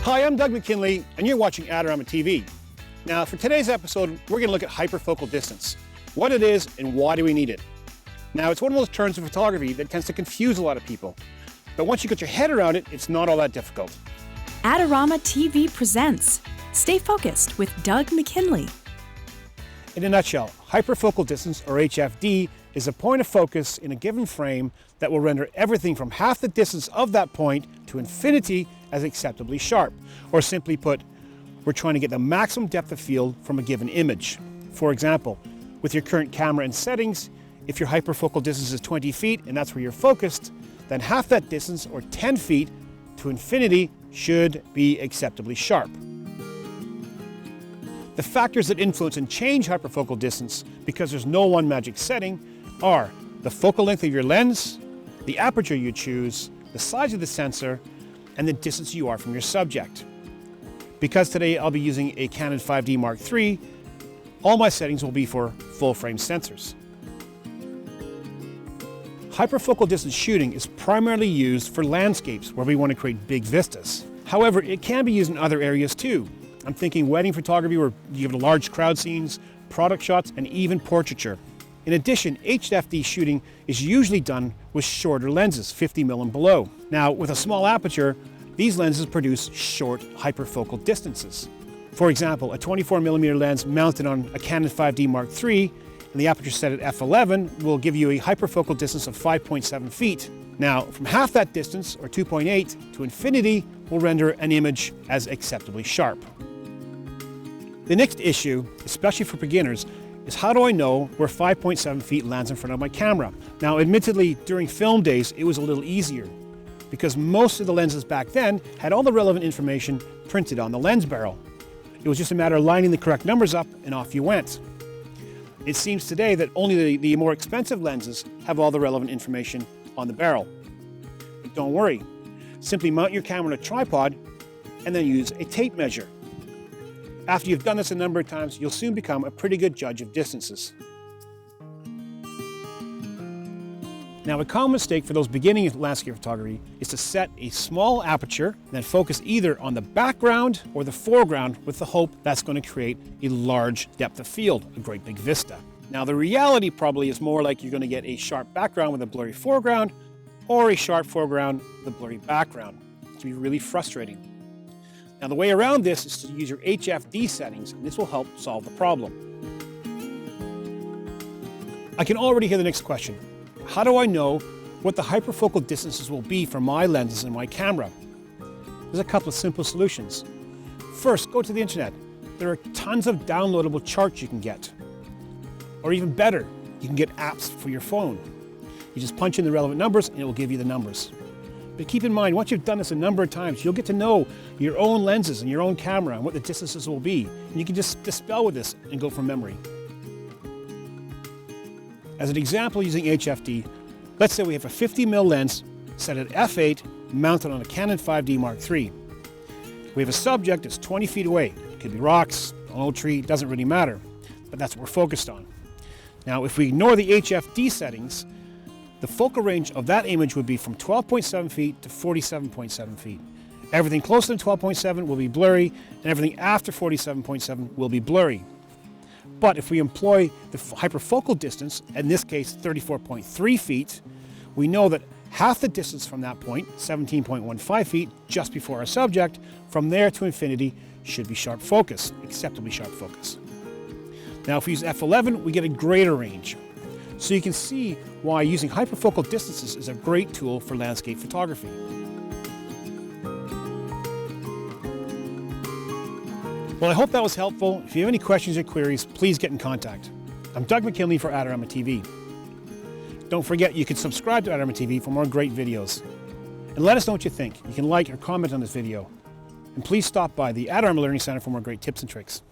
Hi, I'm Doug McKinlay, and you're watching Adorama TV. Now, for today's episode, we're going to look at hyperfocal distance, what it is and why do we need it. Now, it's one of those terms in photography that tends to confuse a lot of people, but once you get your head around it, it's not all that difficult. Adorama TV presents Stay Focused with Doug McKinlay. In a nutshell, hyperfocal distance, or HFD, is a point of focus in a given frame that will render everything from half the distance of that point to infinity as acceptably sharp. Or simply put, we're trying to get the maximum depth of field from a given image. For example, with your current camera and settings, if your hyperfocal distance is 20 feet and that's where you're focused, then half that distance, or 10 feet, to infinity should be acceptably sharp. The factors that influence and change hyperfocal distance, because there's no one magic setting, are the focal length of your lens, the aperture you choose, the size of the sensor, and the distance you are from your subject. Because today I'll be using a Canon 5D Mark III, all my settings will be for full-frame sensors. Hyperfocal distance shooting is primarily used for landscapes where we want to create big vistas. However, it can be used in other areas too. I'm thinking wedding photography where you have large crowd scenes, product shots, and even portraiture. In addition, HFD shooting is usually done with shorter lenses, 50mm and below. Now, with a small aperture, these lenses produce short hyperfocal distances. For example, a 24mm lens mounted on a Canon 5D Mark III and the aperture set at f11 will give you a hyperfocal distance of 5.7 feet. Now, from half that distance, or 2.8, to infinity will render an image as acceptably sharp. The next issue, especially for beginners, is how do I know where 5.7 feet lands in front of my camera? Now, admittedly, during film days, it was a little easier because most of the lenses back then had all the relevant information printed on the lens barrel. It was just a matter of lining the correct numbers up and off you went. It seems today that only the more expensive lenses have all the relevant information on the barrel. But don't worry, simply mount your camera on a tripod and then use a tape measure. After you've done this a number of times, you'll soon become a pretty good judge of distances. Now, a common mistake for those beginning in landscape photography is to set a small aperture and then focus either on the background or the foreground with the hope that's going to create a large depth of field, a great big vista. Now, the reality probably is more like you're going to get a sharp background with a blurry foreground or a sharp foreground with a blurry background. It can be really frustrating. Now, the way around this is to use your HFD settings, and this will help solve the problem. I can already hear the next question. How do I know what the hyperfocal distances will be for my lenses and my camera? There's a couple of simple solutions. First, go to the internet. There are tons of downloadable charts you can get. Or even better, you can get apps for your phone. You just punch in the relevant numbers and it will give you the numbers. But keep in mind, once you've done this a number of times, you'll get to know your own lenses and your own camera and what the distances will be. And you can just dispel with this and go from memory. As an example using HFD, let's say we have a 50mm lens set at f8 mounted on a Canon 5D Mark III. We have a subject that's 20 feet away. It could be rocks, an old tree, it doesn't really matter, but that's what we're focused on. Now, if we ignore the HFD settings, the focal range of that image would be from 12.7 feet to 47.7 feet. Everything closer than 12.7 will be blurry, and everything after 47.7 will be blurry. But if we employ the hyperfocal distance, in this case 34.3 feet, we know that half the distance from that point, 17.15 feet, just before our subject, from there to infinity should be sharp focus, acceptably sharp focus. Now, if we use f11, we get a greater range. So you can see why using hyperfocal distances is a great tool for landscape photography. Well, I hope that was helpful. If you have any questions or queries, please get in contact. I'm Doug McKinlay for Adorama TV. Don't forget you can subscribe to Adorama TV for more great videos. And let us know what you think. You can like or comment on this video. And please stop by the Adorama Learning Center for more great tips and tricks.